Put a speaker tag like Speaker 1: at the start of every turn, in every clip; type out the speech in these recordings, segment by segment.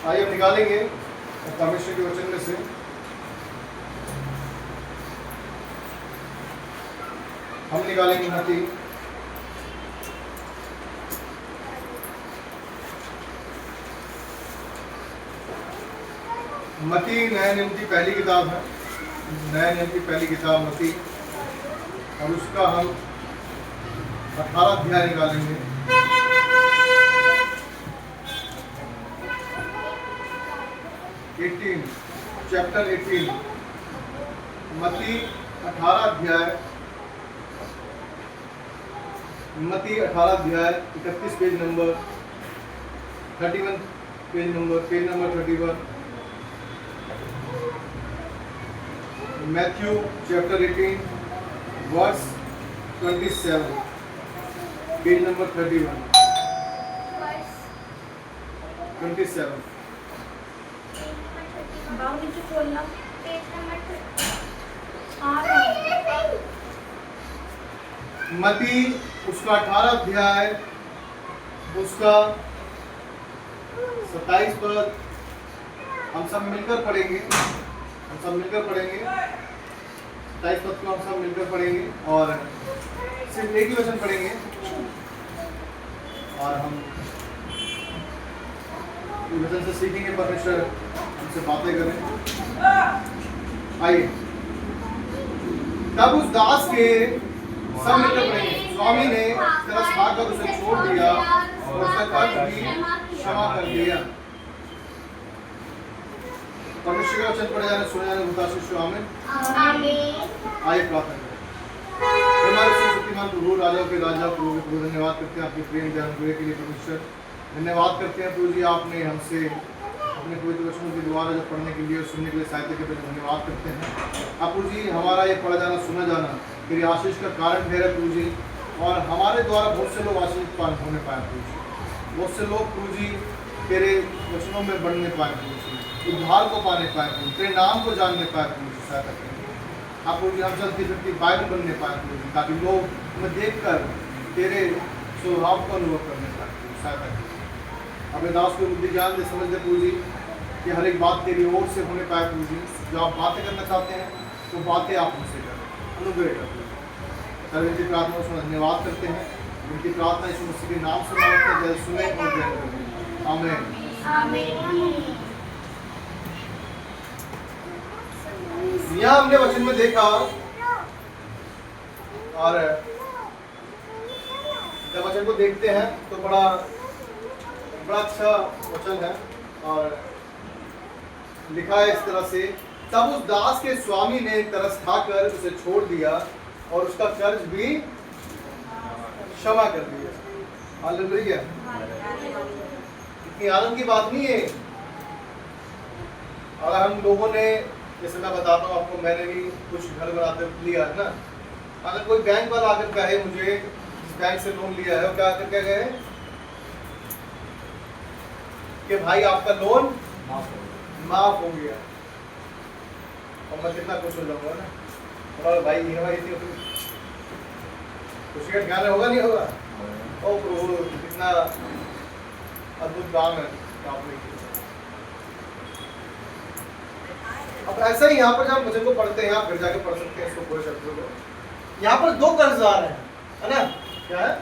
Speaker 1: आइए हम निकालेंगे परमेश्वर के वचन में से हम निकालेंगे मती नए नियम की पहली किताब है, नए नियम की पहली किताब मती, और उसका हम 18 अध्याय निकालेंगे। चैप्टर 18 मती 18 अध्याय, मती 18 अध्याय 31 page number 31, page number 31। Matthew chapter 18 verse 27, page number 31, 27। मती उसका 18 अध्याय उसका 27 पद हम सब मिलकर पढ़ेंगे। 27 पद को हम सब मिलकर पढ़ेंगे और सिर्फ एक ही वचन पढ़ेंगे और हम इस वचन से सीखेंगे, परमेश्वर हमसे बातें करें। आइए, तब उस दास के सब मिलकर पढ़ेंगे। स्वामी ने तरस खाकर उसे छोड़ दिया और उसका कर्ज भी क्षमा कर दिया। परमेश्वर का वचन पढ़े जाने सुने जाने बुता आमीन। आइए प्रार्थना करें। हमारे शक्तिमान प्रभु, राजाओं के राजा, प्रभु के प्रभु, धन्यवाद करते हैं आपके प्रेम ध्यान के लिए परमेश्वर। धन्यवाद करते हैं प्रभु जी, आपने हमसे अपने पवित्र वचनों के द्वारा जब पढ़ने के लिए और सुनने के लिए साहित्य के लिए धन्यवाद करते हैं। आप प्रभु जी हमारा ये पढ़ा जाना सुना जाना तेरी आशीष का कारण ठहरे प्रभु जी, और हमारे द्वारा बहुत से लोग आशीष होने पाए प्रभु जी, बहुत से लोग प्रभु जी तेरे वचनों में बढ़ने पाए प्रभु जी, उद्धार को पाने पाए प्रभु, तेरे नाम को जानने पाए प्रभु जी। सहायता करें आप प्रभु जी, हम चलती फिरती बाइबल बनने पाए प्रभु जी, ताकि लोग हमें देखकर तेरे स्वभाव को अनुभव करने पाए प्रभु। सहायता करें अपने दास को बुद्धि ज्ञान दे, समझ दे प्रभु जी कि हर एक बात तेरी ओर से होने पाए प्रभु जी। जो आप बातें करना चाहते हैं तो बातें आप हमसे करें, अनुग्रह कर सर। इनकी प्रार्थना उसमें धन्यवाद करते हैं। इनकी प्रार्थना यीशु मसीह के नाम से मांगते हैं, जय सुने और जय करें। आमीन। यहाँ हमने वचन में देखा, और जब वचन को देखते हैं तो बड़ा अच्छा वचन है, और लिखा है इस तरह से, तब उस दास के स्वामी ने तरस खाकर उसे छोड़ दिया और उसका कर्ज भी क्षमा कर दिया। हालेलुया। इतनी आनंद की बात नहीं है। अगर हम लोगों ने, जैसे मैं बताता हूँ आपको, मैंने भी कुछ घर बनाते लिया है ना, अगर कोई बैंक वाला आकर कहे मुझे इस बैंक से लोन लिया है, क्या आकर कहे कि भाई आपका लोन माफ हो गया, और मैं कितना खुश हो जाऊंगा ना, और भाई ये खुशी का ध्यान होगा नहीं होगा। ओ प्रभु, कितना अद्भुत काम है आपने किया। अब ऐसा ही यहाँ पर जब वचन को पढ़ते हैं, आप घर जाके पढ़ सकते हैं इसको पूरे शब्दों को। यहाँ पर दो कर्जदार हैं, है ना? क्या है?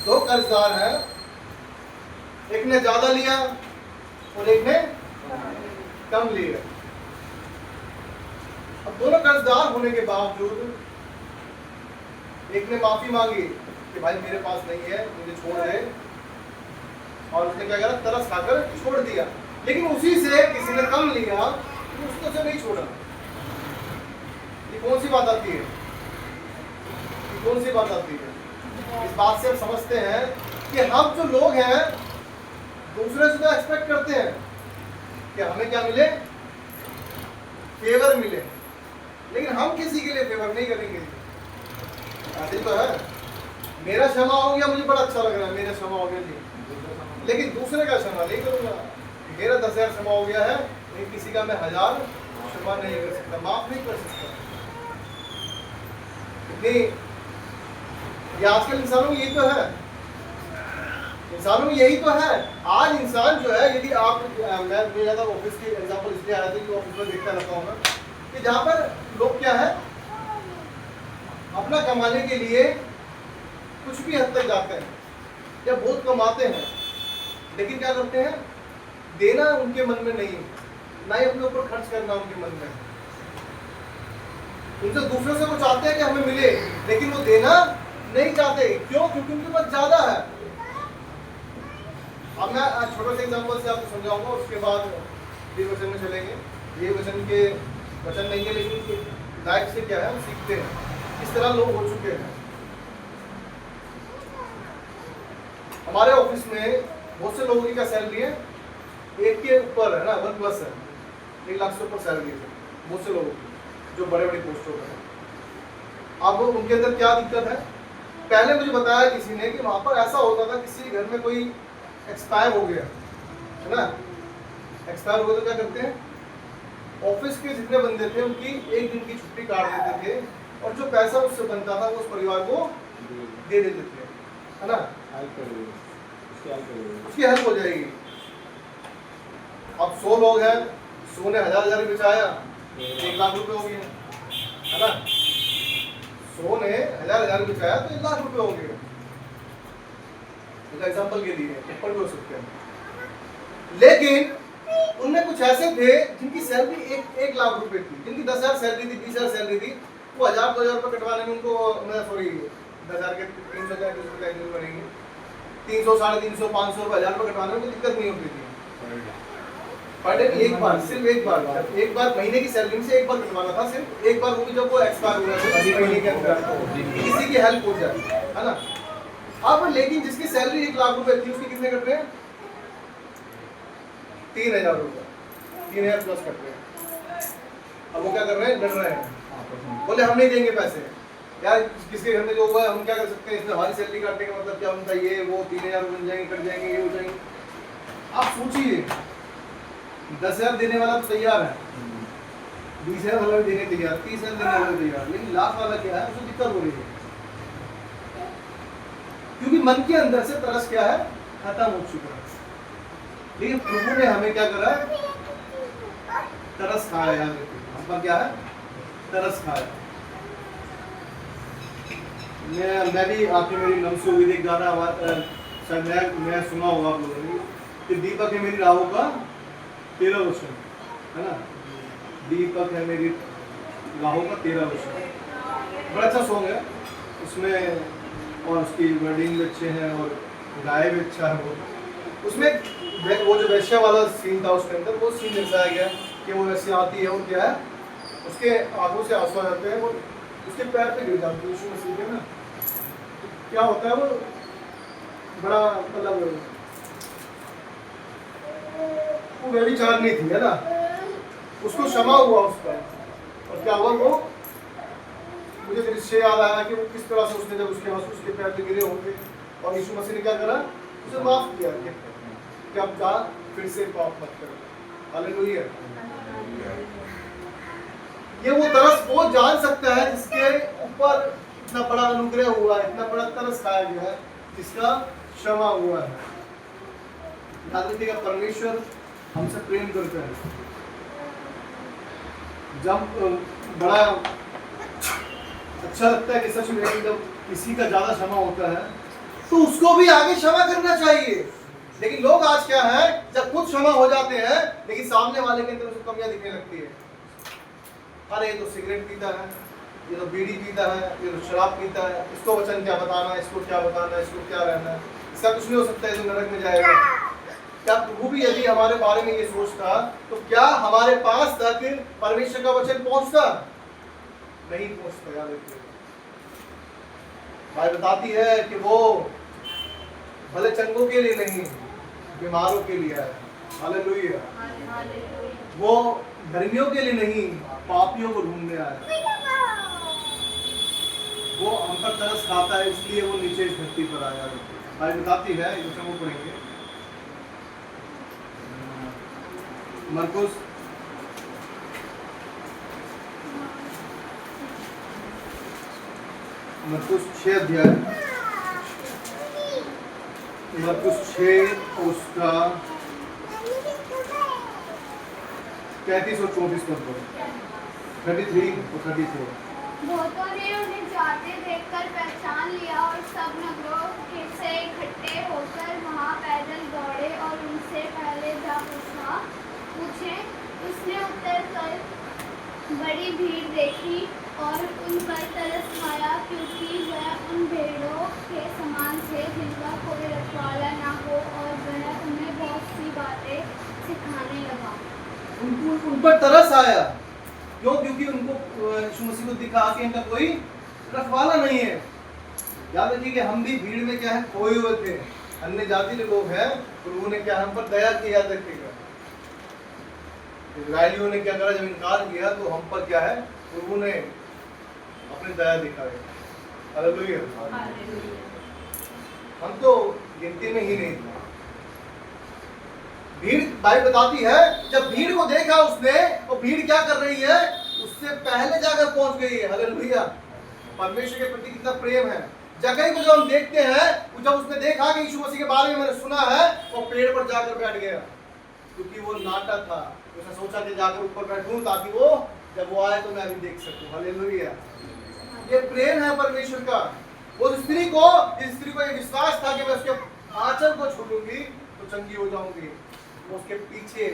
Speaker 1: दो कर्जदार हैं, एक ने ज्यादा लिया और एक ने कम लिया। अब दोनों कर्जदार होने के बावजूद एक ने माफी मांगी कि भाई मेरे पास नहीं है, मुझे छोड़ दे, और उसने क्या करा, तरस खाकर छोड़ दिया। लेकिन उसी से किसी ने कम लिया तो उसको से नहीं छोड़ा। ये कौन सी बात आती है? ये कौन सी बात आती है? इस बात से हम समझते हैं कि हम जो लोग हैं दूसरे से तो एक्सपेक्ट करते हैं कि हमें क्या मिले, फेवर मिले, लेकिन हम किसी के लिए फेवर नहीं करेंगे। ऐसे तो है, मेरा क्षमा हो गया, मुझे बड़ा अच्छा लग रहा है, मेरा क्षमा हो गया जी, लेकिन दूसरे का क्षमा नहीं करूंगा। मेरा 10,000 क्षमा हो गया है, लेकिन किसी का मैं 1000 क्षमा नहीं कर सकता, माफ नहीं कर सकता। इतनी ये आजकल इंसानों में ये तो है, इंसानों में यही तो है। आज इंसान जो है, यदि आप मैं ज़्यादा ऑफिस की एग्जांपल इसलिए आया था कि ऑफिस में देखता रहता हूँ मैं कि जहाँ पर लोग क्या है, अपना कमाने के लिए कुछ भी हद तक जाते हैं या बहुत कमाते हैं, लेकिन क्या करते हैं, देना उनके मन में नहीं, ना ही अपने ऊपर खर्च करना उनके मन में। उनसे दूसरों से वो चाहते हैं कि हमें मिले, लेकिन वो देना नहीं चाहते। क्यों? क्योंकि उनके पास ज्यादा है। अब मैं छोटे से एग्जांपल से आपको समझाऊंगा, उसके बाद ये वचन में चलेंगे। ये वचन के वचन नहीं है, लेकिन लाइफ से क्या है हम सीखते हैं। इस तरह लोग हो चुके हैं। हमारे ऑफिस में बहुत से लोगों की क्या सैलरी है, 1 के ऊपर है ना, 1+ है, 1 लाख से ऊपर सैलरी है बहुत से लोगों की, जो बड़े बड़े पोस्टों पर है। अब उनके अंदर क्या दिक्कत है, पहले मुझे बताया किसी ने कि वहाँ पर ऐसा होता था, किसी घर में कोई एक्सपायर हो गया है ना, एक्सपायर हो गया तो क्या करते हैं, ऑफिस के जितने बंदे थे उनकी 1 दिन की छुट्टी काट देते थे, और जो पैसा उससे बनता था वो उस परिवार को दे देते थे, है ना, उसकी हेल्प हो जाएगी। अब 100 लोग हैं, 100 ने 1000 बचाया, 1 लाख रुपए हो गए, है ना। 100 ने 1000 बचाया तो 1 लाख रुपए हो गए। एग्जाम्पल के लिए ऊपर भी हो सकते हैं। लेकिन उनमें कुछ ऐसे थे जिनकी सैलरी 1 लाख रुपए थी, जिनकी 10,000 सैलरी थी, 20,000 सैलरी थी, वो 1000-2000 रुपए कटवाने में उनको, सॉरी 10,000 के 300 रुपए बनेंगे, 300, 350, 500 रुपए, 1000 रुपए कटवाने में कोई दिक्कत नहीं होती थी। पर डे एक बार, सिर्फ एक बार महीने की सैलरी में से एक बार कटवाना था, सिर्फ एक बार, वो भी जब वो एक्सपायर हो रहा था महीने के अंदर, किसी की हेल्प हो जाए, है ना। अब लेकिन जिसकी सैलरी 1 लाख रुपए थी, उसकी कितने कट रहे हैं, 3,000 रुपए, 3,000 प्लस कट रहे हैं। अब वो क्या कर रहे हैं, डर रहे हैं, बोले हम नहीं देंगे पैसे यार, किसके घर में जो हुआ है हम क्या कर सकते हैं, इसमें हमारी सैलरी काटने का मतलब क्या होता है, ये वो 3,000 बन जाएंगे, कट जाएंगे, ये हो जाएंगे। आप सोचिए, 10,000 देने वाला तो तैयार है, 20,000 वाला भी देने तैयार, 30,000 देने वाला भी तैयार, लेकिन लाख वाला क्या है, उसको दिक्कत हो रही है, क्योंकि मन के अंदर से तरस क्या है, खत्म हो चुका है। लेकिन प्रभु ने हमें क्या करा, तरस खाया है, हम क्या है, तरस खाया। मैं भी आपकी मेरी नमसो विधि गाना शायद मैं सुना होगा आप लोगों ने कि दीपक है मेरी राहों का तेरा रोशन, है ना, दीपक है मेरी राहों का तेरा रोशन, बड़ा अच्छा सॉन्ग है उसमें, और उसकी वर्डिंग भी अच्छे हैं और गाय भी अच्छा है। वो उसमें वो जो वैश्या वाला सीन था, उसके अंदर वो सीन दर्शाया गया कि वो वैसे आती है और क्या है, उसके आंखों से आंसू आ जाते हैं, वो उसके पैर पे गिर जाती है, यीशु मसीह के ना, क्या होता है, वो बड़ा मतलब वो व्यभिचारिणी थी, है ना, उसको क्षमा हुआ उस पर, और क्या हुआ, वो मुझे दृश्य याद आया कि वो किस तरह से उसने, जब उसके आंसू उसके पैर पे गिरे होंगे, और यीशु मसीह ने क्या करा, उसे माफ किया कि अब जा, फिर से पाप मत करो। हालेलुया। ये वो तरस वो जान सकता है जिसके ऊपर इतना बड़ा अनुग्रह हुआ है, इतना बड़ा तरस खाया गया है, जिसका क्षमा हुआ है। याद रखिएगा, परमेश्वर हमसे प्रेम करते हैं। जब बड़ा अच्छा लगता है कि सच में जब किसी का ज्यादा क्षमा होता है तो उसको भी आगे क्षमा करना चाहिए। लेकिन लोग आज क्या है, जब खुद क्षमा हो जाते हैं लेकिन सामने वाले के अंदर उसको कमियां दिखने लगती है। अरे ये तो सिगरेट पीता है, ये तो बीड़ी पीता है, ये तो शराब पीता है, इसको वचन क्या बताना, इसको क्या बताना, इसको क्या रहना है, इसका कुछ नहीं हो सकता है, तो नरक में जाएगा। क्या प्रभु भी यदि हमारे बारे में ये सोचता तो क्या हमारे पास तक परमेश्वर का वचन पहुंचता? नहीं पहुंचता। याद रखिए, बाइबल बताती है कि वो भले चंगों के लिए नहीं, बीमारों के लिए है। हालेलुया। वो धर्मियों के लिए नहीं, पापियों को ढूंढने आया। वो हम पर तरस खाता है, इसलिए वो नीचे इस धरती पर आया। बाइबल बताती है, इसे हम पढ़ेंगे, मरकुस 6 अध्याय मरकुस 6 उसका 33 और 34 पद पढ़ो। 33 और 34।
Speaker 2: बहुतों ने उन्हें जाते देखकर पहचान लिया और सब नगरों से इकट्ठे होकर वहां पैदल दौड़े और उनसे पहले जा पूछे। उसने उत्तर कर बड़ी भीड़ देखी और उन पर तरस खाया, क्योंकि वह उन भेड़ों के समान थे जिनका कोई रखवाला न हो, और वह उन्हें बहुत सी बातें सिखाने लगा।
Speaker 1: उन पर तरस आया, क्यों? क्योंकि उनको यीशु मसीह को दिखा कि इनका कोई रखवाला नहीं है। याद रखिए कि हम भी भीड़ में क्या है, खोए हुए थे, अन्य जाति के लोग हैं, प्रभु ने क्या हम पर दया किया। याद रखिएगा, इस्राएलियों ने क्या करा, जब इनकार किया तो हम पर क्या है, प्रभु ने अपनी दया दिखाई। हालेलुया। हम तो गिनती में ही नहीं थे। भीड़, बाइबल बताती है, जब भीड़ को देखा उसने, और भीड़ क्या कर रही है, उससे पहले जाकर पहुंच गई है। हालेलुया। परमेश्वर के प्रति कितना प्रेम है। जगह को जब हम देखते हैं, जब उसने देखा कि यीशु मसीह के बारे में मैंने सुना है, वो पेड़ पर जाकर बैठ गया, क्योंकि वो नाटा था। उसने सोचा कि जाकर ऊपर बैठूं ताकि वो जब वो आए तो मैं भी देख सकूं। हालेलुया। ये प्रेम है परमेश्वर का। उस स्त्री को ये विश्वास था कि मैं उसके आंचल को छू लूंगी तो चंगी हो जाऊंगी। वो उसके पीछे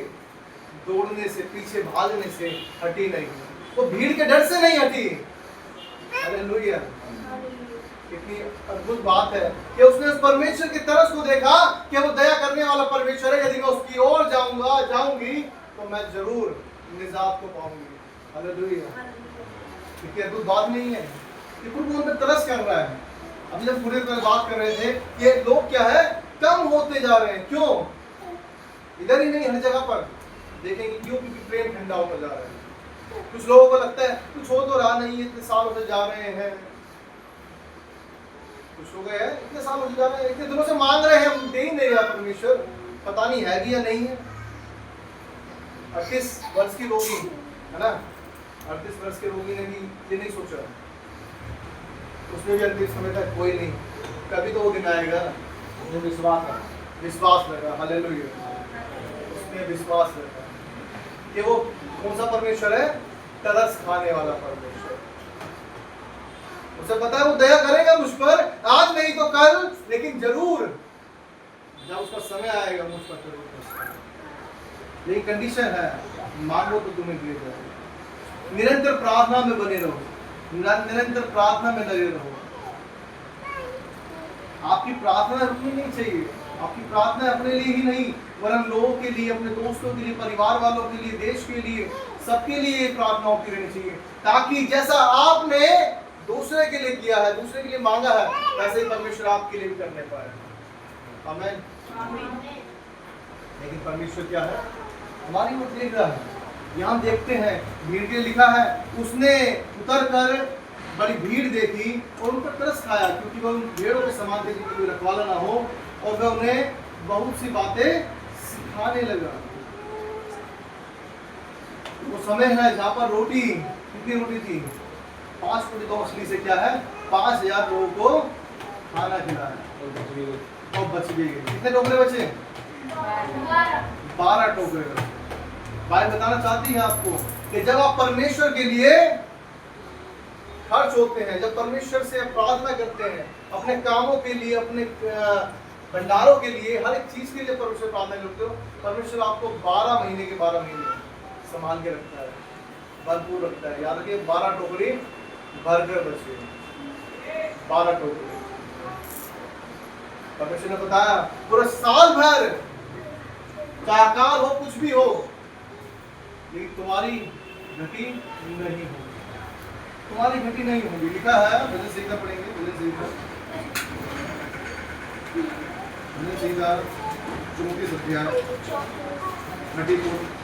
Speaker 1: दौड़ने से, पीछे भागने से हटी नहीं, वो भीड़ के डर से नहीं हटी। हालेलुया। कितनी अद्भुत बात है कि उसने उस परमेश्वर की तरफ को देखा कि वो दया करने वाला परमेश्वर है। यदि मैं उसकी ओर जाऊंगी तो मैं जरूर निजात को पाऊंगी। हालेलुया। कितनी अद्भुत बात नहीं है कि प्रभु उन पर तरस कर रहा है। अभी जब पूरे बात कर रहे थे कि लोग क्या है, कम होते जा रहे हैं। क्यों? इधर ही नहीं, हर जगह पर देखेंगे। क्यों? क्योंकि प्रेम ठंडा होता जा रहा है। कुछ लोगों को लगता है कुछ हो तो रहा नहीं है, इतने सालों से जा रहे हैं, कुछ हो गए हैं, इतने सालों से जा रहे हैं, इतने दिनों से मांग रहे हैं, दे ही नहीं रहा परमेश्वर, पता नहीं है भी या नहीं है। 38 वर्ष की रोगी है ना, 38 वर्ष के रोगी ने भी ये नहीं सोचा, उसने भी अंतिम समय तक कोई नहीं, कभी तो वो दिन आएगा जो विश्वास लगा। हालेलुया। उसने विश्वास रखा कि वो कौन सा परमेश्वर है, तरस खाने वाला परमेश्वर। उसे पता है वो दया करेगा मुझ पर, आज नहीं तो कल, लेकिन जरूर जब उसका समय आएगा मुझ पर जरूर। यही कंडीशन है, मांगो तो तुम्हें दिया जाएगा। निरंतर प्रार्थना में बने रहो, निरंतर प्रार्थना में लगे रहो। आपकी प्रार्थना रुकनी नहीं चाहिए। आपकी प्रार्थना अपने लिए ही नहीं, वरन लोगों के लिए, अपने दोस्तों के लिए, परिवार वालों के लिए, देश के लिए, सबके लिए प्रार्थना होती रहनी चाहिए, ताकि जैसा आपने दूसरे के लिए किया है, दूसरे के लिए मांगा है, वैसे ही परमेश्वर आपके लिए भी करने पाए। आमीन। लेकिन परमेश्वर क्या है, हमारी ओर देख रहा है। यहाँ देखते हैं भीड़ के लिखा है, उसने उतर कर बड़ी भीड़ देखी और उन पर तरस खाया, क्योंकि वह उन भेड़ों के समान थे जिनकी कोई रखवाला ना हो, और वह उन्हें बहुत सी बातें सिखाने लगा। वो समय है जहाँ पर रोटी, कितनी रोटी थी? 5 रोटी 2 मछली से क्या है, 5000 लोगों को खाना खिलाया और बच भी गए। कितने टोकरे बचे? 12 टोकरे बचे। भाई बताना चाहती है आपको कि जब आप परमेश्वर के लिए खर्च होते हैं, जब परमेश्वर से प्रार्थना करते हैं, अपने कामों के लिए, अपने भंडारों के लिए, हर एक चीज के लिए परमेश्वर प्रार्थना करते हो, परमेश्वर आपको 12 महीने के 12 महीने संभाल के रखता है, भरपूर रखता है। याद रखिए 12 टोकरी भरकर बचे, 12 टोकरी। परमेश्वर ने बताया पूरा साल भर, चाहे अकाल हो, कुछ भी हो, लेकिन तुम्हारी घटी नहीं होगी, तुम्हारी घटी नहीं होगी। लिखा है, भजन संहिता पढ़ेंगे, भजन संहिता 34 अध्याय 34।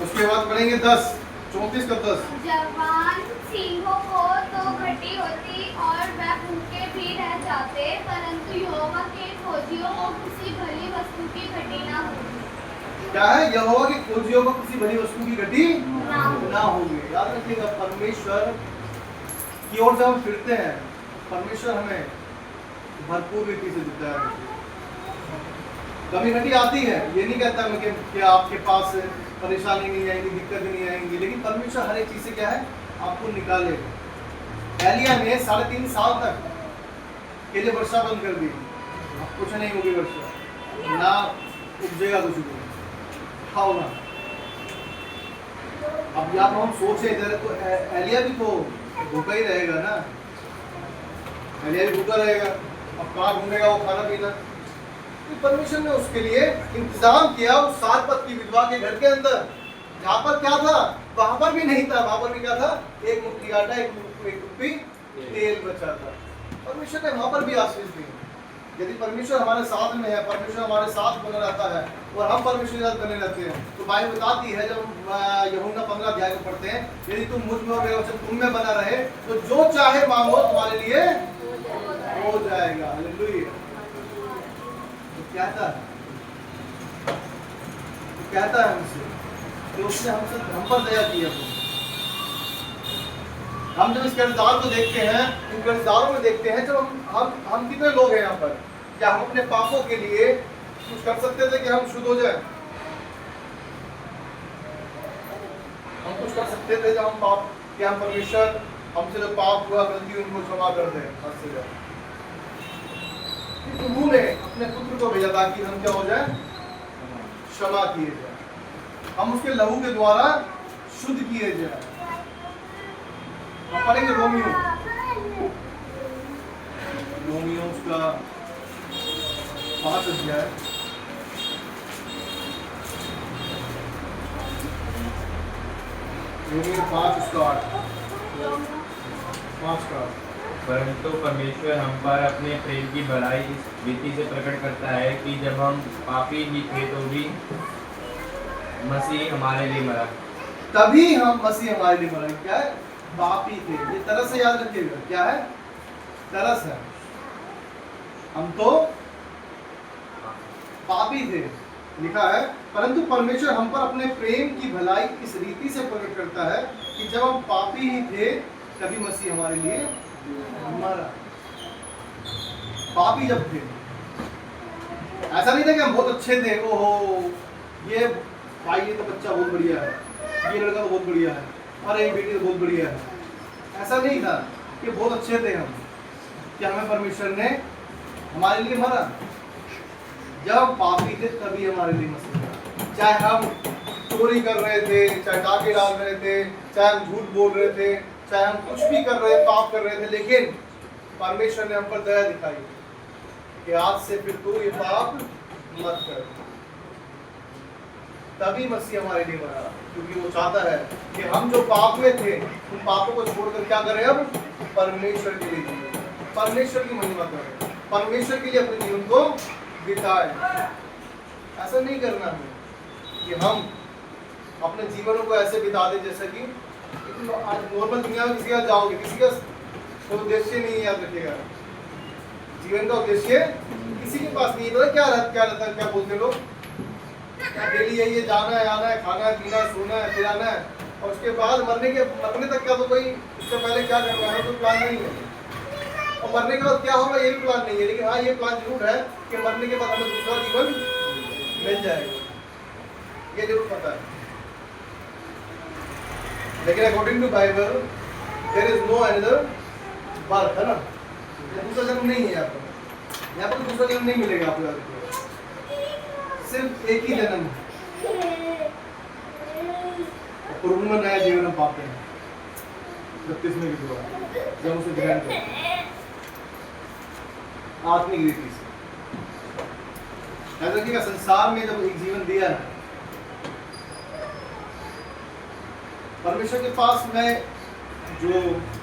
Speaker 1: उसके बाद पढ़ेंगे 10, 34 का 10।
Speaker 2: जवान सिंहों को तो घटी होती और वह भूखे भी रह जाते, परंतु यहोवा के खोजियों को किसी भली वस्तु की घटी ना होती।
Speaker 1: क्या है, यहोवा की खोजियों को किसी भली वस्तु की घटी
Speaker 2: ना
Speaker 1: ना होगी। याद रखिएगा, परमेश्वर की ओर जब हम फिरते हैं, परमेश्वर हमें भरपूर रीति से देता है। कमी घटी आती है, ये नहीं कहता मैं कि आपके पास परेशानी नहीं आएगी, दिक्कत नहीं आएंगी, लेकिन परमेश्वर हर एक चीज से क्या है, आपको निकालेगा। एलिया ने 3.5 साल तक के लिए वर्षा बंद कर दी, अब कुछ नहीं होगी वर्षा, ना उपजेगा कुछ भी, खाओ ना। अब यहाँ पर हम सोचे इधर, तो एलिया भी तो भूखा ही रहेगा ना, एलिया भी भूखा रहेगा, अब कहाँ ढूंढेगा वो खाना पीना। तो परमेश्वर ने उसके लिए इंतजाम किया उस सारपत की विधवा के घर के अंदर, जहाँ पर क्या था, वहां पर भी नहीं था, वहां पर भी क्या था, एक मुट्ठी आटा, एक कुप्पी तेल बचा था। परमेश्वर ने वहां पर भी आशीष दी। यदि परमेश्वर हमारे साथ में है, परमेश्वर हमारे साथ बना रहता है और हम परमेश्वर के साथ बने रहते हैं, तो बाइबल बताती है, जब यूहन्ना 15 अध्याय को पढ़ते हैं, यदि तुम मुझ में और मेरा वचन तुम में बना रहे, तो जो चाहे मांगो तुम्हारे लिए हो जाएगा। हालेलुया। कहता है हमसे कि उसने हमसे हम पर दया किया। हम जब इस कर्जदार को देखते हैं, इन कर्जदारों में देखते हैं, जब हम कितने लोग हैं यहाँ पर, क्या हम अपने पापों के लिए कुछ कर सकते थे कि हम शुद्ध हो जाए? हम कुछ कर सकते थे जब हम पाप, कि हम परमेश्वर हमसे जो पाप हुआ, गलती उनको क्षमा कर दें? हद से ज्यादा प्रभु ने अपने पुत्र को भेजा ताकि हम क्या हो जाए, क्षमा किए जाए, हम उसके लहू के द्वारा शुद्ध किए जाए। हम पढ़ेंगे रोमियो उसका 5 अध्याय, रोमियो 5 उसका 8।
Speaker 3: परंतु परमेश्वर हम पर अपने प्रेम की भलाई इस रीति से प्रकट करता है कि जब हम पापी ही थे तो भी मसीह हमारे लिए मरा।
Speaker 1: तभी हम मसीह हमारे लिए मरा। क्या है? पापी थे। ये तरस से याद रखिएगा, क्या है? तरस है। हम तो पापी थे, लिखा है, परंतु परमेश्वर हम पर अपने प्रेम की भलाई इस रीति से प्रकट करता है कि जब हम पापी ही थे तभी मसीह हमारे लिए मरा। पापी जब थे, ऐसा नहीं था कि हम बहुत अच्छे थे, ओहो ये भाई ये तो बच्चा बहुत बढ़िया है, ये लड़का तो बहुत बढ़िया है, और एक बेटी तो बहुत बढ़िया है। ऐसा नहीं था कि बहुत अच्छे थे हम, कि हमें परमेश्वर ने हमारे लिए मरा। जब पापी थे तभी हमारे लिए मसीह मरा। चाहे हम चोरी कर रहे थे, चाहे डाके डाल रहे थे, चाहे हम झूठ बोल रहे थे, चाहे हम कुछ भी कर रहे, पाप कर रहे थे, लेकिन परमेश्वर ने हम पर दया दिखाई कि आज से फिर तू ये पाप मत कर। तभी मसीह हमारे लिए मरा, क्योंकि वो चाहता है कि हम जो पाप में थे उन पापों को छोड़कर क्या करें, अब परमेश्वर के लिए जिए, परमेश्वर की महिमा करें, परमेश्वर के लिए अपने जीवन को बिताएं। ऐसा नहीं करना है कि हम अपने जीवनों को ऐसे बिता दें जैसे कि आज नॉर्मल दुनिया में किसी का जाओगे, किसी का कोई उद्देश्य नहीं है। याद रखिएगा, जीवन का उद्देश्य किसी के पास नहीं है। क्या रहता है, क्या बोलते लोग, डेली यही है, जाना है, आना है, खाना है, पीना है, सोना है, फिराना है, और उसके बाद मरने तक क्या, तो कोई इससे पहले क्या करना है, कोई प्लान नहीं है। और मरने के बाद क्या होगा ये भी प्लान नहीं है, लेकिन हाँ ये प्लान जरूर है कि मरने के बाद हमें दूसरा जीवन मिल जाएगा, ये जरूर पता है। लेकिन according to Bible there is no another birth, है ना, दूसरा जन्म नहीं है यहाँ पर दूसरा जन्म नहीं मिलेगा आपको, सिर्फ एक ही जन्म है। प्रभु में नया जीवन हम पाते हैं 32वें के द्वारा, जब उसे ग्रहण करते हैं आत्मिक रीति से। याद रखिएगा, संसार में जब एक जीवन दिया है परमेश्वर के पास, में जो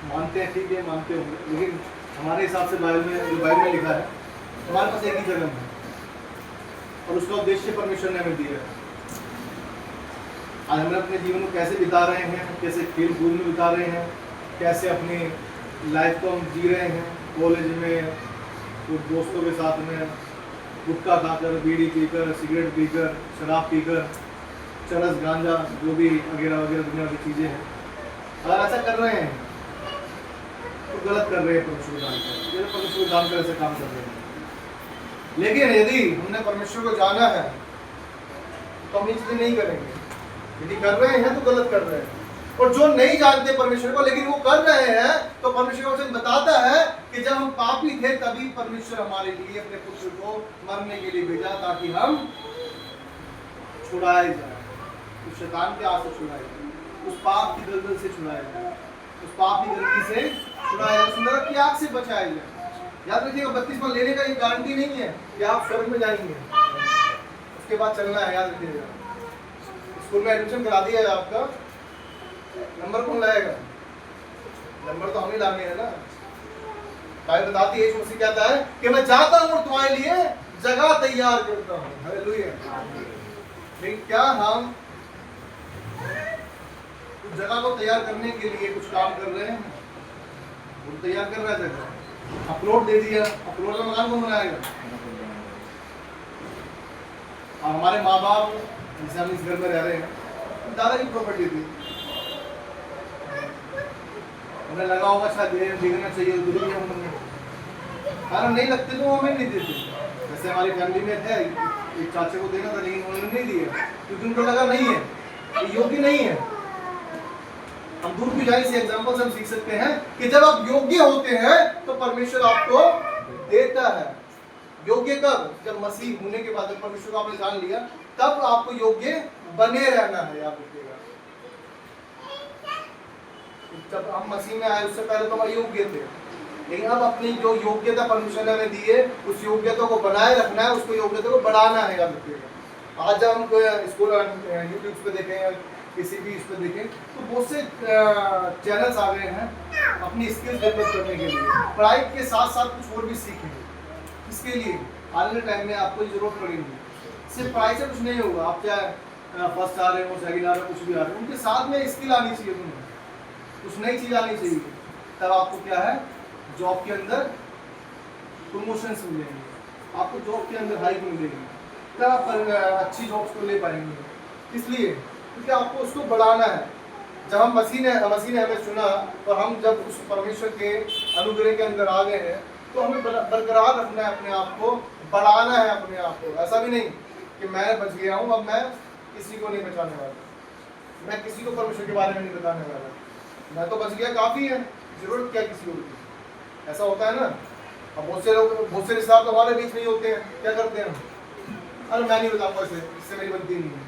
Speaker 1: मानते हैं ठीक है, मानते होंगे, लेकिन हमारे हिसाब से बाइबल में लिखा है हमारे पास एक ही जन्म है, और उसका उद्देश्य परमेश्वर ने हमें दिया है। आज हम अपने जीवन को कैसे बिता रहे हैं, कैसे खेल कूद में बिता रहे हैं, कैसे अपनी लाइफ को हम जी रहे हैं, कॉलेज में, कुछ दोस्तों के साथ में, गुटखा खाकर, बीड़ी पीकर, सिगरेट पीकर, शराब पीकर, चरस, गांजा, जो भी वगैरह वगैरह दुनिया की चीज़ें हैं, अगर ऐसा कर रहे हैं तो गलत कर रहे हैं। परमेश्वर को जानकर, ये परमेश्वर को जानकर ऐसे काम कर रहे हैं। लेकिन यदि हमने परमेश्वर को जाना है तो हम ये चीज़ें नहीं करेंगे। यदि कर रहे हैं तो गलत कर रहे हैं। और जो नहीं जानते परमेश्वर को लेकिन वो कर रहे हैं, तो परमेश्वर का वचन बताता है कि जब हम पापी थे तभी परमेश्वर हमारे लिए अपने पुत्र को मरने के लिए भेजा, ताकि हम छुड़ाए जाए, उस शैतान के हाथ से छुड़ाए जाए, उस पाप की दलदल से छुड़ाए जाए, उस पाप की गंदगी से छुड़ाए जाए, उस नरक की आग से बचाए जाए। याद रखिएगा, बपतिस्मा लेने का ये गारंटी नहीं है कि आप स्वर्ग में जाएंगे, उसके बाद चलना है। याद रखिएगा, स्कूल में एडमिशन करा दिया है आपका, नंबर कौन लाएगा? नंबर तो हम ही लाने हैं ना। बाइबल बताती है, यीशु मसीह कहता है कि मैं जाता हूं और तुम्हारे लिए जगह तैयार करता हूं। हालेलुया। लेकिन क्या हम उस जगह को तैयार करने के लिए कुछ काम कर रहे हैं? वो तैयार कर रहा है जगह, अपलोड दे दिया, अपलोड का मकान कौन बनाएगा? और हमारे माँ बाप, जैसे हम इस घर में रह रहे हैं, दादा की प्रॉपर्टी थी, हमें लगा होगा शायद देखना चाहिए, दूरी है उन्होंने, कारण नहीं लगते तो हमें नहीं देते। जैसे हमारी फैमिली में है, एक चाचे को देना था लेकिन उन्होंने नहीं दिया, क्योंकि उनको लगा नहीं है, ये योग्य नहीं है। हम दूर की जाने से एग्जाम्पल से हम सीख सकते हैं कि जब आप योग्य होते हैं तो परमेश्वर आपको देता है। योग्य कब? जब मसीह होने के बाद, जब परमेश्वर को आपने जान लिया, तब आपको योग्य बने रहना है। याद रखिएगा, जब हम मसीह में आए उससे पहले तो हम अयोग्य थे, लेकिन अब अपनी जो योग्यता परमेश्वर ने हमें दी है, उस योग्यता को बनाए रखना है, उसको योग्यता को बढ़ाना है। याद रखिएगा, आज जब हम स्कूल यूट्यूब पे देखें या किसी भी इस पर देखें तो बहुत से चैनल्स आ गए हैं अपनी स्किल्स डेवलप करने के लिए। पढ़ाई के साथ साथ कुछ और भी सीखेंगे, इसके लिए आने के टाइम में आपको जरूरत पड़ेगी। सिर्फ पढ़ाई से कुछ नहीं होगा, आप चाहे फर्स्ट आ रहे हो, सेकंड आ रहे हो, कुछ भी आ रहे हो, उनके साथ में स्किल आनी चाहिए, तुम्हें कुछ नई चीज़ आनी चाहिए। तब आपको क्या है, जॉब के अंदर प्रमोशंस मिलेंगे, आपको जॉब के अंदर हाइक मिलेगी, तब आप अच्छी जॉब्स को ले पाएंगे। इसलिए क्योंकि आपको उसको बढ़ाना है। जब हम मसीह ने हमें चुना और हम जब उस परमेश्वर के अनुग्रह के अंदर आ गए हैं, तो हमें बरकरार रखना है, अपने आप को बढ़ाना है, अपने आप को। ऐसा भी नहीं कि मैं बच गया हूँ, अब मैं किसी को नहीं बचाने वाला, मैं किसी को परमेश्वर के बारे में नहीं बताने वाला, मैं तो बच गया, काफ़ी है, जरूरत क्या किसी और की। ऐसा होता है ना। अब बहुत से लोग, बहुत से रिश्तेदार तो हमारे बीच नहीं होते हैं, क्या करते हैं, अरे मैं नहीं बताऊँगा इसे, इससे मेरी बनती नहीं है,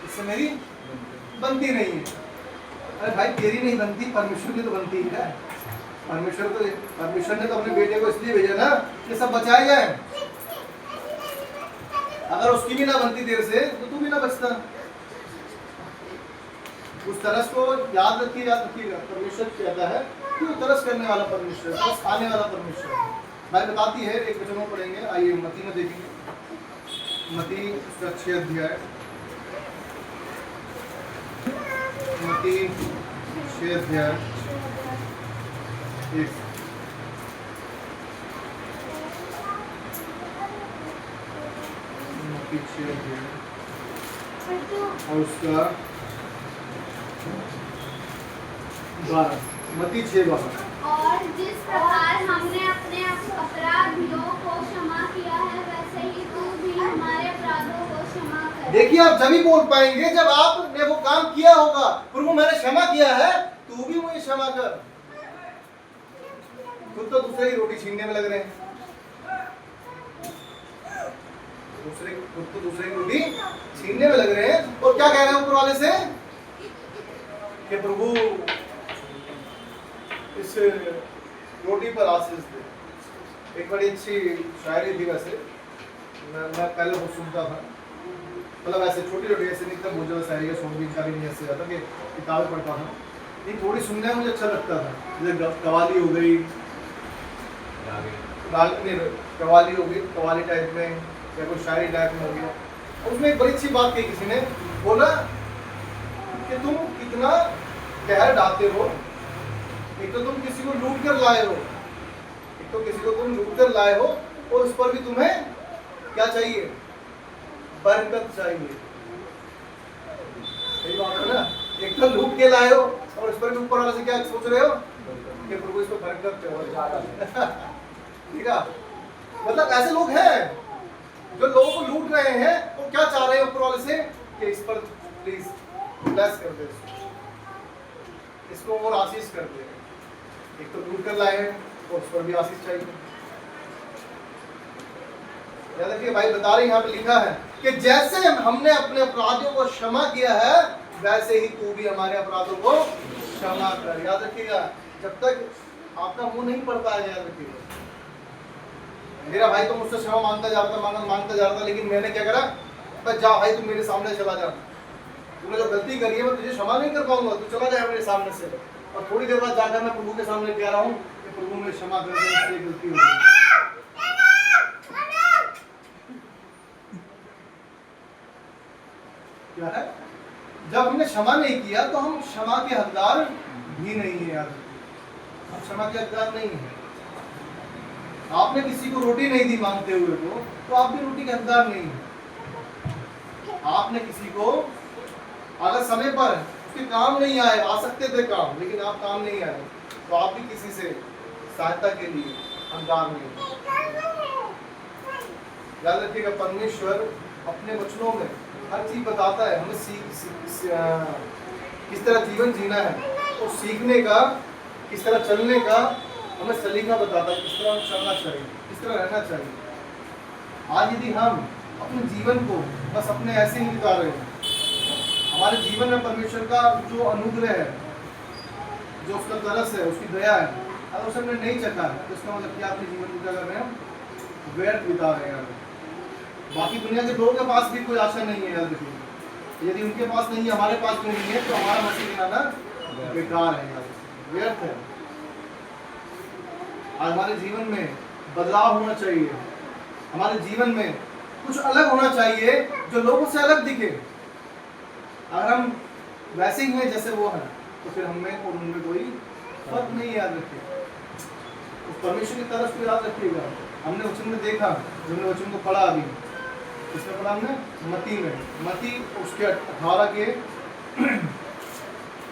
Speaker 1: इससे मेरी बनती नहीं है। अरे भाई, तेरी नहीं बनती, परमेश्वर की तो बनती है। परमेश्वर ने तो अपने बेटे को इसलिए भेजा ना कि सब बचाए जाए। अगर उसकी भी ना बनती तेरे से तो तू भी ना बचता। उस तरस को याद रखिएगा। परमेश्वर कहता है कि वो तरस करने वाला परमेश्वर, तरस खाने वाला परमेश्वर। बाइबल बताती है, एक वचन में पढ़ेंगे, आइए मत्ती में देखेंगे, मत्ती उसका 6 अध्याय, मत्ती 6 अध्याय 1। मत्ती 6 अध्याय और उसका 12, मत्ती 6:12।
Speaker 2: और जिस प्रकार हमने अपने अपराधियों को क्षमा किया है, वैसे ही तू भी हमारे अपराधों को क्षमा कर।
Speaker 1: देखिए, आप जब ही बोल पाएंगे जब आपने वो काम किया होगा, प्रभु मैंने क्षमा किया है, तू भी मुझे क्षमा कर। खुद तो दूसरे की रोटी छीनने में लग रहे हैं, खुद तो दूसरे की रोटी छीनने में लग रहे हैं, और क्या कह रहे हैं ऊपर वाले से कि प्रभु इस रोटी पर आशीष दे। एक बड़ी अच्छी शायरी थी, वैसे मैं पहले बहुत सुनता था, मतलब ऐसे छोटी छोटी, ऐसे नहीं था बहुत ज़्यादा शायरी का शौक भी इनका भी नहीं ऐसे आता कि किताबें पढ़ता था, लेकिन थोड़ी सुनने में मुझे अच्छा लगता था। जैसे कवाली हो गई, कवाली हो गई, कवाली टाइप में या कोई शायरी टाइप में हो गया। उसमें एक बड़ी अच्छी बात कही किसी ने, बोला कि तुम कितना कहर ढाते हो, एक तो तुम किसी को लूट कर लाए हो, और उस पर भी तुम्हें क्या चाहिए? बरकत चाहिए। सही बात है ना? एक तो लूट के लाए हो और इस पर भी ऊपर वाले से क्या सोच रहे हो कि प्रभु इस पर बरकत दे। ठीक है, मतलब ऐसे लोग हैं जो लोगों को लूट रहे हैं, वो क्या चाह रहे हैं ऊपर वाले से कि इस पर प्लीज ब्लेस कर दे, इसको और आशीष कर दे। एक तो लूट कर लाए हैं और उस पर भी आशीष चाहिए। याद रखिए, भाई बता रहे यहाँ पे लिखा है कि जैसे हमने अपने अपराधियों को क्षमा किया है वैसे ही तू भी हमारे अपराधों को क्षमा कर। याद रखिएगा, जब तक आपका मुंह नहीं पड़ता है, याद रखिएगा, मेरा भाई तो मुझसे क्षमा मांगता जा रहा था, मांगता जा रहा था, लेकिन मैंने क्या करा, बस जा भाई, तुम मेरे सामने चला जा, तूने जो गलती करी है मैं तुझे क्षमा नहीं कर पाऊंगा, तू चला जाए मेरे सामने से। और थोड़ी देर बाद जाकर मैं प्रभु के सामने कह रहा हूँ कि प्रभु मुझे क्षमा कर दे, मुझसे गलती हो गई। क्या है? जब हमने क्षमा नहीं किया तो हम क्षमा के हकदार भी नहीं है। यार, हम क्षमा के हकदार नहीं है। आपने किसी को रोटी नहीं दी मांगते हुए को, तो आप भी रोटी के हकदार नहीं है। आपने किसी को अगर समय पर उसके काम नहीं आए, आ सकते थे काम, लेकिन आप काम नहीं आए, तो आप भी किसी से सहायता के लिए हकदार नहीं है। याद रखिएगा, परमेश्वर अपने वचनों में हर चीज बताता है हमें, किस तरह जीवन जीना है, तो सीखने का, किस तरह चलने का हमें सलीका बताता है, किस तरह हमें चलना चाहिए, किस तरह रहना चाहिए। आज यदि हम अपने जीवन को बस अपने ऐसे ही बिता रहे हैं, हमारे जीवन में परमेश्वर का जो अनुग्रह है, जो उसका तरस है, उसकी दया है, अगर उसे हमने नहीं चखा है, तो इसका मतलब क्या अपने जीवन को क्या कर रहे हैं, व्यर्थ बिता रहे हैं। बाकी दुनिया के लोगों के पास भी कोई आशा नहीं है। याद रखिए, यदि उनके पास नहीं है, हमारे पास भी नहीं है, तो हमारा मसीह बनाना बेकार है, यार, व्यर्थ है। आज हमारे जीवन में बदलाव होना चाहिए, हमारे जीवन में कुछ अलग होना चाहिए जो लोगों से अलग दिखे। अगर हम वैसे ही हैं जैसे वो हैं, तो फिर हमें और उनमें कोई फर्क नहीं है। याद रखिए, उस परमेश्वर की तरफ को याद रखिएगा। हमने वचन में देखा, हमने वचन को पढ़ा, अभी किसमें पढ़ा हमने? मती में। मती उसके 18 के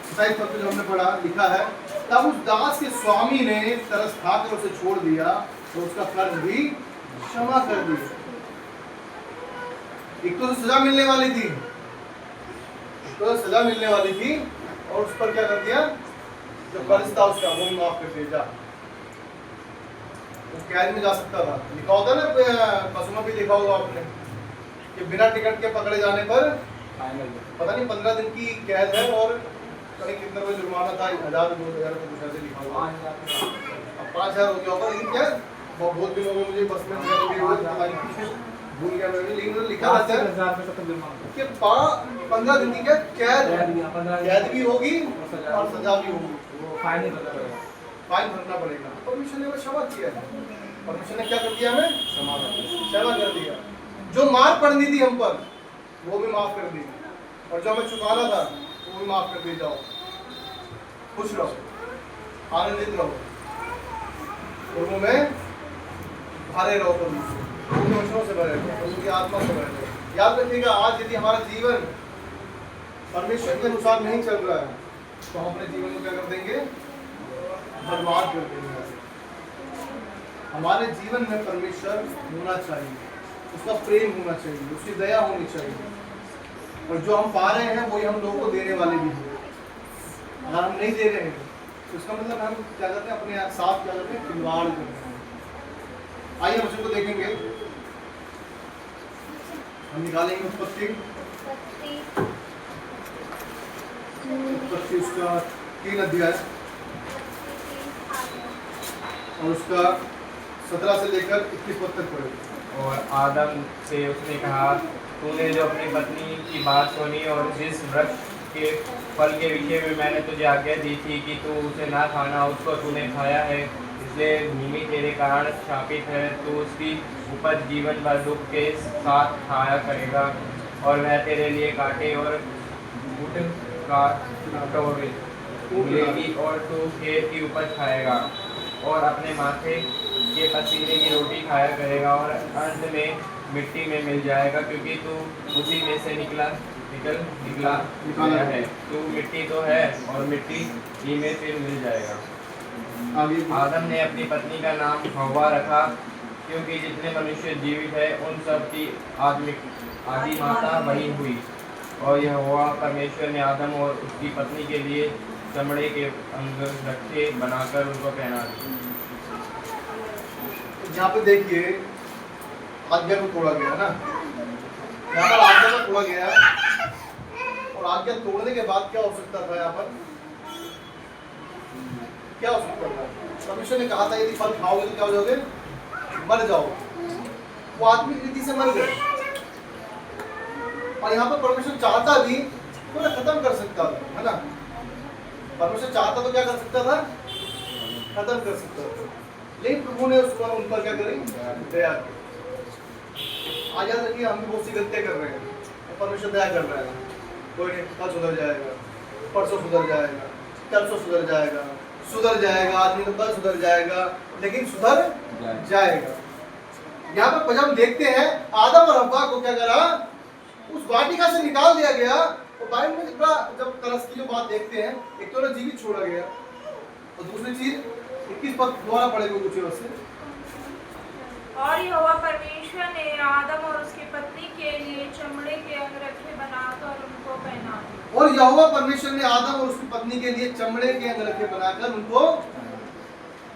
Speaker 1: 27 पद जो हमने पढ़ा, लिखा है, तब उस दास के स्वामी ने तरस खाकर उसे छोड़ दिया तो उसका कर्ज भी क्षमा कर दिया। एक तो सजा मिलने वाली थी, तो सजा मिलने वाली थी, और उस पर क्या कर दिया, जो कर्ज था उसका वो माफ कर दिया। वो कैद में जा सकता था, लिखा होता ना पशुओं भी, लिखा होगा आपने कि बिना टिकट के पकड़े जाने पर पता नहीं 15 दिन की कैद है, और कितना रुपये जुर्माना था, 1000 2000 कुछ ऐसे लिखा हुआ। अब 5000 हो गया होगा, लेकिन क्या बहुत दिन हो गए मुझे बस में भूल गया मैं, लेकिन लिखा रहता है कि 15 दिन की कैद भी होगी और सजा भी होगी, फाइन भरना पड़ेगा। परमेश्वर ने क्षमा किया है, परमेश्वर ने क्या कर दिया, हमें क्षमा कर दिया। जो मार पड़नी थी हम पर वो भी माफ कर दी, और जो हमें चुकाना था वो भी माफ कर दी। जाओ, खुश रहो, आनंदित रहो, प्रभु में भरे रहो, प्रभु के वचनों से भरे रहो, प्रभु की आत्मा से भरे रहो। याद रखिएगा, आज यदि हमारा जीवन परमेश्वर के अनुसार नहीं चल रहा है, तो हम अपने जीवन को क्या कर देंगे, बर्बाद कर देंगे। हमारे जीवन में परमेश्वर होना चाहिए, उसका प्रेम होना चाहिए, उसकी दया होनी चाहिए, और जो हम पा रहे हैं वही हम लोगों को देने वाले भी हैं। अगर हम नहीं दे रहे हैं तो इसका मतलब हम क्या करते हैं, अपने साथ क्या करते हैं, खिलवाड़ करते हैं। आइए हम उसको देखेंगे, हम निकालेंगे उत्पत्ति उसका 3 अध्याय और उसका 17 से लेकर 21 पद तक पढ़ेंगे।
Speaker 3: और आदम से उसने कहा, तूने जो अपनी पत्नी की बात सुनी और जिस वृक्ष के फल के विषय में मैंने तुझे आज्ञा दी थी कि तू उसे ना खाना, उसको तूने खाया है, इसलिए भूमि तेरे कारण शापित है। तू उसकी उपज जीवन भर दुख के साथ खाया करेगा, और वह तेरे लिए कांटे और कटोरे मिलेगी, और तू खेत की उपज खाएगा और अपने माथे के पसीने की रोटी खाया करेगा, और अंत में मिट्टी में मिल जाएगा, क्योंकि तू उसी में से निकला गया है। तू मिट्टी तो है और मिट्टी ही में फिर मिल जाएगा।
Speaker 1: आगे
Speaker 3: आदम ने अपनी पत्नी का नाम हव्वा रखा, क्योंकि जितने मनुष्य जीवित है उन सब की आदि माता वही हुई। और यह हुआ परमेश्वर ने आदम और उसकी पत्नी के लिए चमड़े के अंगरखे बनाकर उनको पहना दिए।
Speaker 1: यहाँ पे देखिए आज्ञा को तोड़ा गया ना, यहाँ पर आज्ञा को तोड़ा गया, और आज्ञा तोड़ने के बाद क्या हो सकता था? यहाँ पर क्या हो सकता था? परमेश्वर ने कहा था यदि फल खाओगे तो क्या हो जाओगे? मर जाओ। वो आत्मिक रीति से मर गए, और यहाँ पर परमेश्वर चाहता भी तो ना खत्म कर सकता था, है ना? परमेश्वर चाहता तो क्या कर सकता था? खत्म कर सकता था, लेकिन प्रभु ने उसको उन पर क्या करी? दया की। आज याद रखिए, हम भी बहुत सी गलतियां कर रहे हैं, परमेश्वर दया कर रहा है। कोई नहीं, कल सुधर जाएगा, परसों सुधर जाएगा, परसों सुधर जाएगा, आदमी तो कल सुधर जाएगा, लेकिन सुधर जाएगा। यहाँ पर जब हम देखते हैं आदम और हव्वा को क्या करा? उस वाटिका से निकाल दिया गया। और बाइबल में जब तरस की जो बात देखते हैं, एक तो ना जीवित छोड़ा गया, और दूसरी चीज 21 पद दोबारा पढ़ेगा कुछ से।
Speaker 4: और यहोवा परमेश्वर ने आदम और उसकी पत्नी के लिए चमड़े के अंगरखे बनाकर उनको पहना दिए।
Speaker 1: और यहोवा परमेश्वर ने आदम और उसकी पत्नी के लिए चमड़े के अंगरखे बनाकर उनको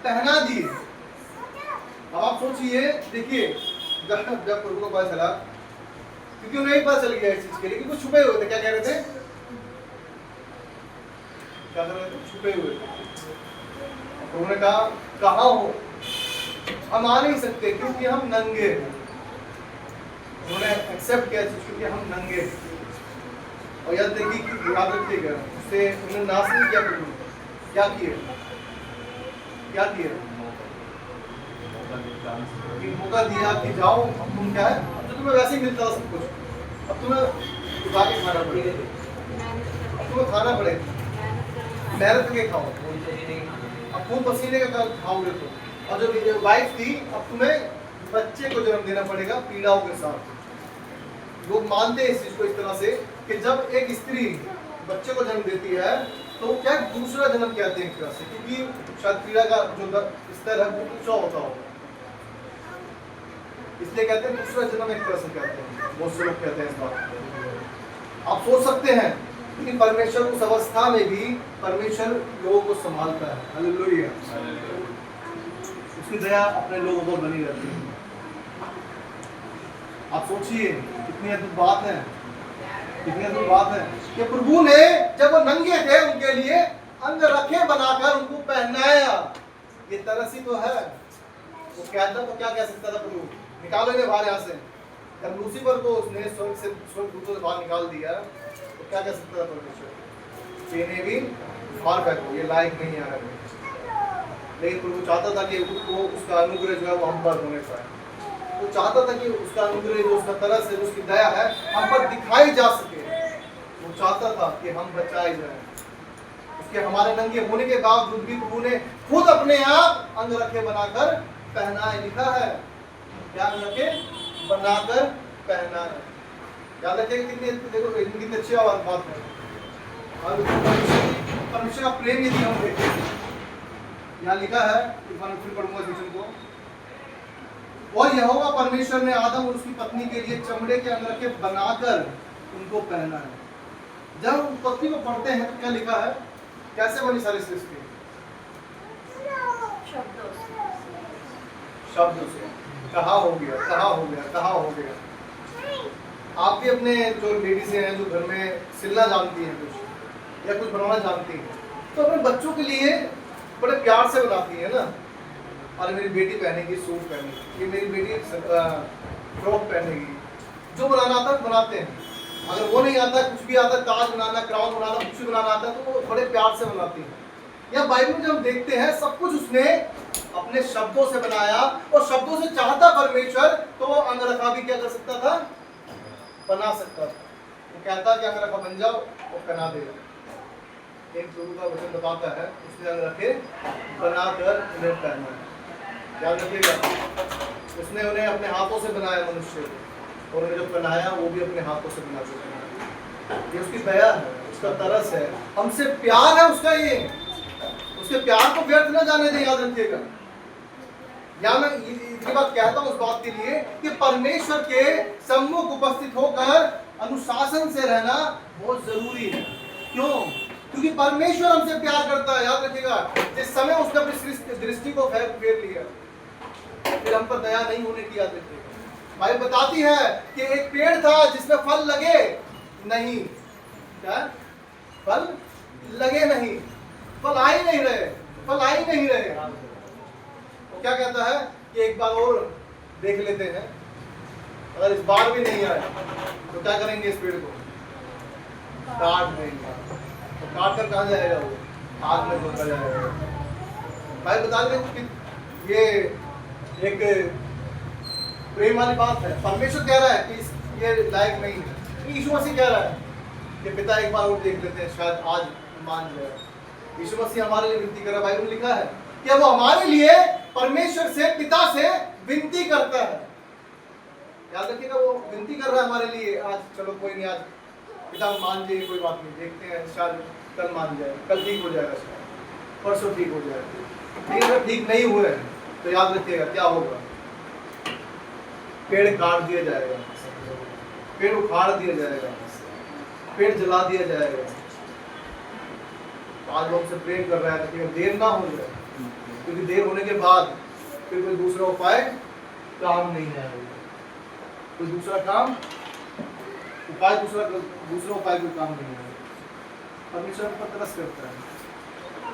Speaker 1: पहना दिए। अब आप सोचिए, देखिए जब प्रभु को पता चला, क्योंकि उन्हें ही पता चल गया इस चीज के लिए, क्योंकि वो छुपे हुए थे। क्या कह रहे थे? क्या कर रहे थे? छुपे हुए थे। उन्होंने कहा कहाँ हो? हम आ नहीं सकते क्योंकि हम नंगे हैं। उन्होंने एक्सेप्ट किया चीज, क्योंकि हम नंगे हैं। और याद देखिए कि याद रखिएगा, उससे उन्होंने नाश नहीं किया। प्रभु क्या किए? क्या किए? मौका दिया कि जाओ, अब तुम क्या है, अब तो तुम्हें वैसे ही मिलता था सब कुछ, अब तुम्हें उठा के खाना पड़ेगा, अब तुम्हें खाना पड़ेगा, मेहनत करके खाओ, अब खून पसीने का खाओगे तो। और जो वाइफ थी, अब तुम्हें बच्चे को जन्म देना पड़ेगा पीड़ाओं के साथ। लोग मानते हैं इस चीज को इस तरह से कि जब एक स्त्री बच्चे को जन्म देती है तो वो क्या दूसरा जन्म कहते हैं एक तरह से, क्योंकि शायद पीड़ा का जो स्तर है वो ऊंचा होता होगा, इसलिए कहते हैं दूसरा जन्म एक तरह से कहते हैं। बहुत से लोग कहते हैं इस बात। आप सोच सकते हैं कि परमेश्वर उस अवस्था में भी परमेश्वर लोगों को संभालता है। हालेलुया। उसकी दया अपने लोगों पर बनी रहती है। आप सोचिए कितनी अद्भुत बात है, कितनी अद्भुत बात है कि प्रभु ने जब वो नंगे थे उनके लिए अंगरखे बनाकर उनको पहनाया। ये तरस ही तो है। वो कहता तो क्या कह सकता था प्रभु? निकालो इन्हें बाहर यहाँ से। जब लूसीफर को उसने स्वर्गदूतों से बाहर निकाल दिया तो क्या कह सकता था परमेश्वर? इन्हें भी बाहर फेंको, ये लायक नहीं है। लेकिन प्रभु चाहता था कि वो उसका अनुग्रह जो है वो हम पर होने पाए। वो चाहता था कि उसका अनुग्रह जो उसका तरस है, उसकी दया है, हम पर दिखाई जा सके। वो चाहता था कि हम बचाए जाएं। उसके हमारे नंगे होने के बावजूद भी प्रभु ने खुद अपने आप अंगरखे बनाकर पहनाए। लिखा है क्या? अंगरखे बनाकर पहना है। याद रखिए कितनी, देखो कितनी अच्छी बात है। और परमेश्वर का प्रेम यदि हम देखें, यहाँ लिखा है, फिर पढ़ूंगा वचन को। और यहोवा परमेश्वर ने आदम और उसकी पत्नी के लिए चमड़े के अंगरखे बनाकर उनको पहना है। जब उत्पत्ति को पढ़ते हैं तो क्या लिखा है? कैसे बनी सारी सृष्टि? शब्दों से। कहा हो गया, कहा हो गया, कहा हो गया। आप भी अपने जो लेडीज हैं जो घर में सिलना जानती हैं कुछ या कुछ बनाना जानती हैं, तो अपने बच्चों के लिए बड़े प्यार से बनाती है ना। और मेरी बेटी पहनेगी सूट पहनेगी, ये मेरी बेटी फ्रॉक पहनेगी। जो बनाना आता है बनाते हैं। अगर वो नहीं आता, कुछ भी आता, ताज बनाना, क्राउन बनाना, कुछ भी बनाना आता है तो वो बड़े प्यार से बनाती है। या बाइबल में जब हम देखते हैं सब कुछ उसने अपने शब्दों से बनाया, और शब्दों से चाहता परमेश्वर तो वो अंगरखा भी क्या कर सकता था? बना सकता था। वो कहता कि अंगरखा बन जाओ, वो पहना देगा। एक प्रभु का वचन बताता है उसने अंगरखे बनाकर उन्हें पहना है। याद रखिएगा। उसने उन्हें अपने हाथों से बनाया मनुष्य को, और उन्हें जब बनाया वो भी अपने हाथों से बना के बनाया। ये उसकी दया है, उसका तरस है, हमसे प्यार है उसका। ये उसके प्यार को व्यर्थ न जाने दें, याद रखिएगा। या मैं इतनी बात कहता हूँ उस बात के लिए कि परमेश्वर के सम्मुख उपस्थित होकर अनुशासन से रहना बहुत जरूरी है। क्यों? क्योंकि परमेश्वर हमसे प्यार करता है, याद रखिएगा। जिस समय उसने अपनी दृष्टि को फेर लिया, फिर हम पर दया नहीं होने की, याद रखिएगा। बाइबल बताती है कि एक पेड़ था जिसमें फल लगे नहीं, क्या फल लगे नहीं, फल आ ही नहीं रहे, फल आ ही नहीं रहे। तो क्या कहता है कि एक बार और देख लेते हैं, अगर इस बार भी नहीं आए तो क्या करेंगे, इस पेड़ को काट देंगे। तो काट कर कहाँ जाएगा वो, आग में झोंका जाएगा। भाई बता दें कि ये एक प्रेम वाली बात है। परमेश्वर कह रहा है कि ये लायक नहीं है, यीशु मसीह कह रहा है कि पिता एक बार और देख लेते हैं, शायद आज मान जाए। यीशु मसीह हमारे लिए विनती कर रहा है। बाइबल में लिखा है कि वो हमारे लिए परमेश्वर से, पिता से विनती करता है। याद रखिएगा, वो विनती कर रहा है हमारे लिए। आज चलो कोई नहीं, आज पिता मान जाए, कोई बात नहीं, देखते हैं, शायद कल मान जाए, कल ठीक हो जाएगा, शायद परसों ठीक हो जाएगा। लेकिन अगर ठीक नहीं हुए तो याद रखिएगा क्या होगा, पेड़ काट दिया जाएगा, पेड़ उखाड़ दिया जाएगा, पेड़ जला दिया जाएगा। आज लोग से प्रेम कर रहा है, लेकिन देर ना हो जाए, क्योंकि देर होने के बाद फिर कोई दूसरा उपाय काम नहीं आएगा। कोई दूसरा काम उपाय दूसरा उपाय कोई काम नहीं आएगा। परमेश्वर पर तरस करता है।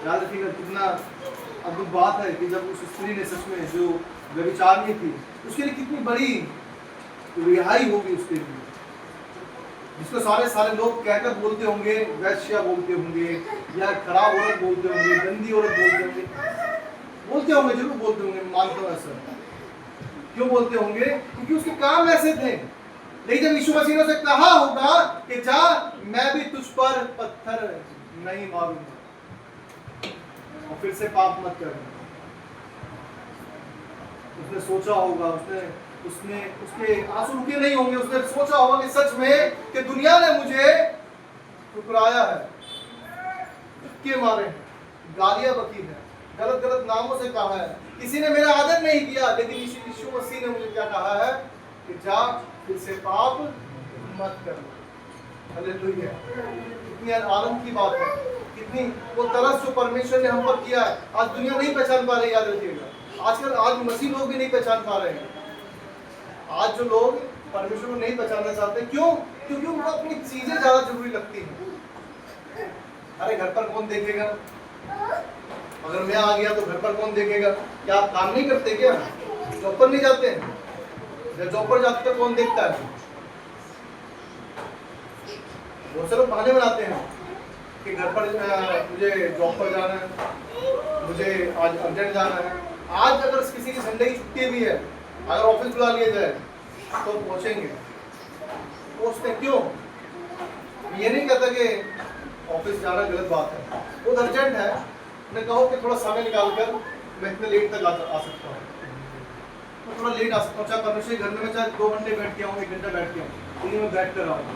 Speaker 1: याद रखिएगा कितना अद्भुत बात है कि जब उस स्त्री ने सच में जो व्यभिचारिणी थी, उसके लिए कितनी बड़ी रिहाई होगी उसके लिए, जिसको सारे लोग कहकर बोलते होंगे, वैश्या बोलते होंगे, या खराब औरत बोलते होंगे, गंदी औरत बोलते होंगे, जरूर बोलते होंगे, मानता हूं ऐसा। क्यों बोलते होंगे? क्योंकि उसके काम ऐसे थे। लेकिन जब यीशु मसीह ने उसे कहा होगा कि जा, मैं भी तुझ पर पत्थर नहीं मारूंगा और फिर से पाप मत करना, उसने सोचा होगा, उसके आंसू रुके नहीं होंगे। उसने सोचा होगा कि सच में कि दुनिया ने मुझे ठुकराया है, धक्के मारे हैं, गालियां बकी है, गलत नामों से कहा है, किसी ने मेरा आदर नहीं किया। लेकिन यीशु मसीह ने मुझे क्या कहा है कि जा, फिर से पाप मत करना। हालेलुया। कितनी आनंद की बात है, कितनी वो तरस जो परमेश्वर ने हम पर किया है, आज दुनिया नहीं पहचान पा रही। याद रखिएगा, आज मसीह लोग भी नहीं पहचान पा रहे हैं। आज जो लोग परमेश्वर को नहीं पहचानना चाहते, क्यों? क्योंकि उनको अपनी चीजें ज्यादा जरूरी लगती हैं। अरे घर पर कौन देखेगा, अगर मैं आ गया तो घर पर कौन देखेगा? क्या आप काम नहीं करते क्या? जॉब पर नहीं जाते? जब जॉब पर जाते तो कौन देखता है? बहुत से लोग बहाने बनाते हैं कि घर पर मुझे जॉब पर जाना है, मुझे आज अर्जेंट जाना है। आज अगर किसी की संडे की छुट्टी भी है, अगर ऑफिस बुला लिया जाए तो पहुंचेंगे, पहुंचते क्यों? ये नहीं कहता कि ऑफिस जाना गलत बात है, वो अर्जेंट है। मैं कहूँ कि थोड़ा समय निकाल कर मैं इतने लेट तक आ सकता हूँ, मैं थोड़ा लेट आ सकता हूँ। चाहे परमेश्वर के घर में मैं चाहे 2 घंटे बैठ के आऊँ, 1 घंटा बैठ के आऊँ, लेकिन मैं बैठ कर आऊँगा,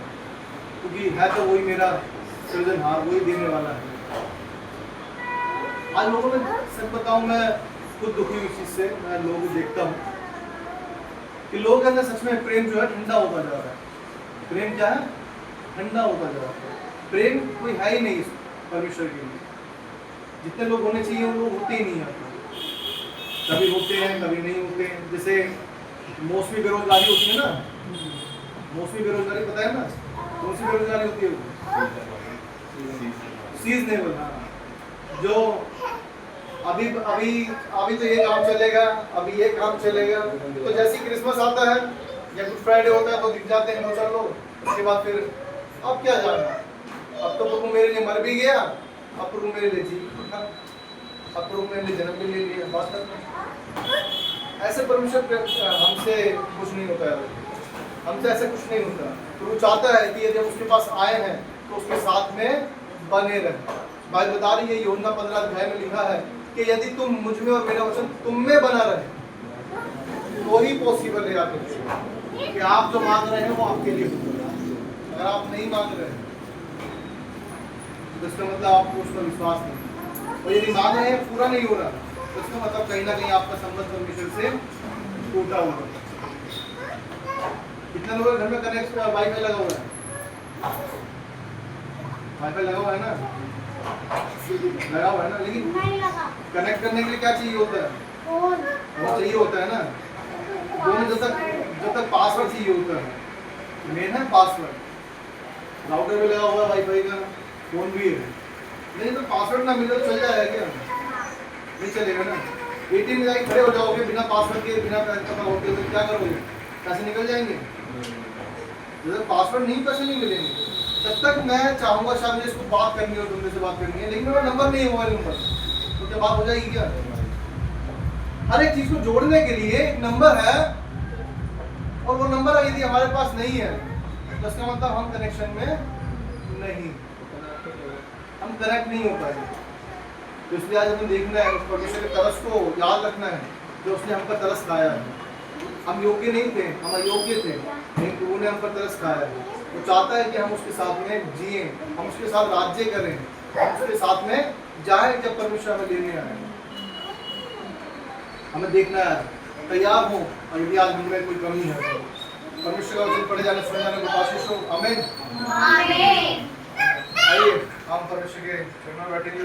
Speaker 1: क्योंकि है तो वही मेरा सृजनहार, वही देने वाला है। आज लोगों में सच बताऊँ, मैं खुद दुखी हुई इस चीज़ से। मैं लोग देखता हूँ कि लोग अंदर सच में प्रेम जो है ठंडा होता जा रहा है। प्रेम क्या है? ठंडा होता जा रहा है। प्रेम कोई है ही नहीं परमेश्वर के लिए। जितने लोग होने चाहिए वो लोग होते ही नहीं हैं। कभी होते हैं, कभी नहीं होते हैं। जैसे मौसमी बेरोजगारी होती है ना, मौसमी बेरोजगारी पता है ना, कौन सी बेरोजगारी होती है वो? सीजनेबल। हाँ, जो अभी तो ये काम चलेगा, अभी ये काम चलेगा, तो जैसे ही क्रिसमस आता है या गुड फ्राइडे होता है तो दिख जाते हैं 2-4 लोग। उसके बाद फिर अब क्या जानना, अब तो प्रभु मेरे लिए मर भी गया, अब प्रभु मेरे लिए जी उठा, अब प्रभु मेरे लिए जन्म भी ले लिया, बात करते। ऐसे परमेश्वर हमसे कुछ नहीं होता है, हमसे ऐसे कुछ नहीं होता। तो वो चाहता है कि यदि हम उसके पास आए हैं तो उसके साथ में बने रहें। बाइबल बता रही है, यूहन्ना 15 अध्याय में लिखा है कि यदि तुम मुझ में और मेरा वचन तुम में बना रहे तो ही पॉसिबल है आपके लिए कि आप जो मांग रहे हैं वो आपके लिए होगा। अगर आप नहीं मांग रहे हैं तो इसका मतलब आपको उस पर विश्वास नहीं, और यदि मांग रहे हैं पूरा नहीं हो रहा तो इसका मतलब कहीं ना कहीं आपका संबंध परमेश्वर से टूटा हुआ है। कितने लोगों के घर में कनेक्ट वाईफाई लगा हुआ है? वाईफाई लगा हुआ है ना, लगा हुआ है ना, लेकिन कनेक्ट करने के लिए क्या चाहिए होता है? वो चाहिए होता है ना। दोनों जब तक पासवर्ड चाहिए होता है, मेन है पासवर्ड। राउटर भी लगा हुआ है वाईफाई का, फोन भी है, नहीं तो पासवर्ड ना मिले तो चल जाएगा क्या? नहीं चलेगा ना। एटीएम में जाके खड़े हो जाओगे बिना पासवर्ड के, बिना पता होते तो क्या करोगे? पैसे निकल जाएंगे। जब पासवर्ड नहीं, पैसे नहीं मिलेंगे। जब तक मैं चाहूंगा शायद मुझे इसको बात करनी हो, तुमसे बात करनी है, लेकिन मेरा नंबर नहीं है, मोबाइल नंबर, तो क्या बात हो जाएगी क्या? हर एक चीज को जोड़ने के लिए एक नंबर है, और वो नंबर यदि हमारे पास नहीं है तो इसका मतलब हम कनेक्शन में नहीं, हम कनेक्ट नहीं हो पाएंगे। तो इसलिए आज हमें देखना है उस परमेश्वर के तरस को याद रखना है जो उसने हम पर तरस खाया है। हम योग्य नहीं थे, हम अयोग्य थे, लेकिन प्रभु ने हम पर तरस खाया है। वो चाहता है कि हम उसके साथ में जिए, हम उसके साथ राज्य करें, हम उसके साथ में जाएं जब परमेश्वर हमें लेने आए। हमें देखना है, तैयार हो, और यदि आज हमें कोई कमी है तो परमेश्वर का वचन पढ़े जाने, सुने जाने को आशीष हो। आमीन। आइए हम परमेश्वर के चरणों में बैठेंगे।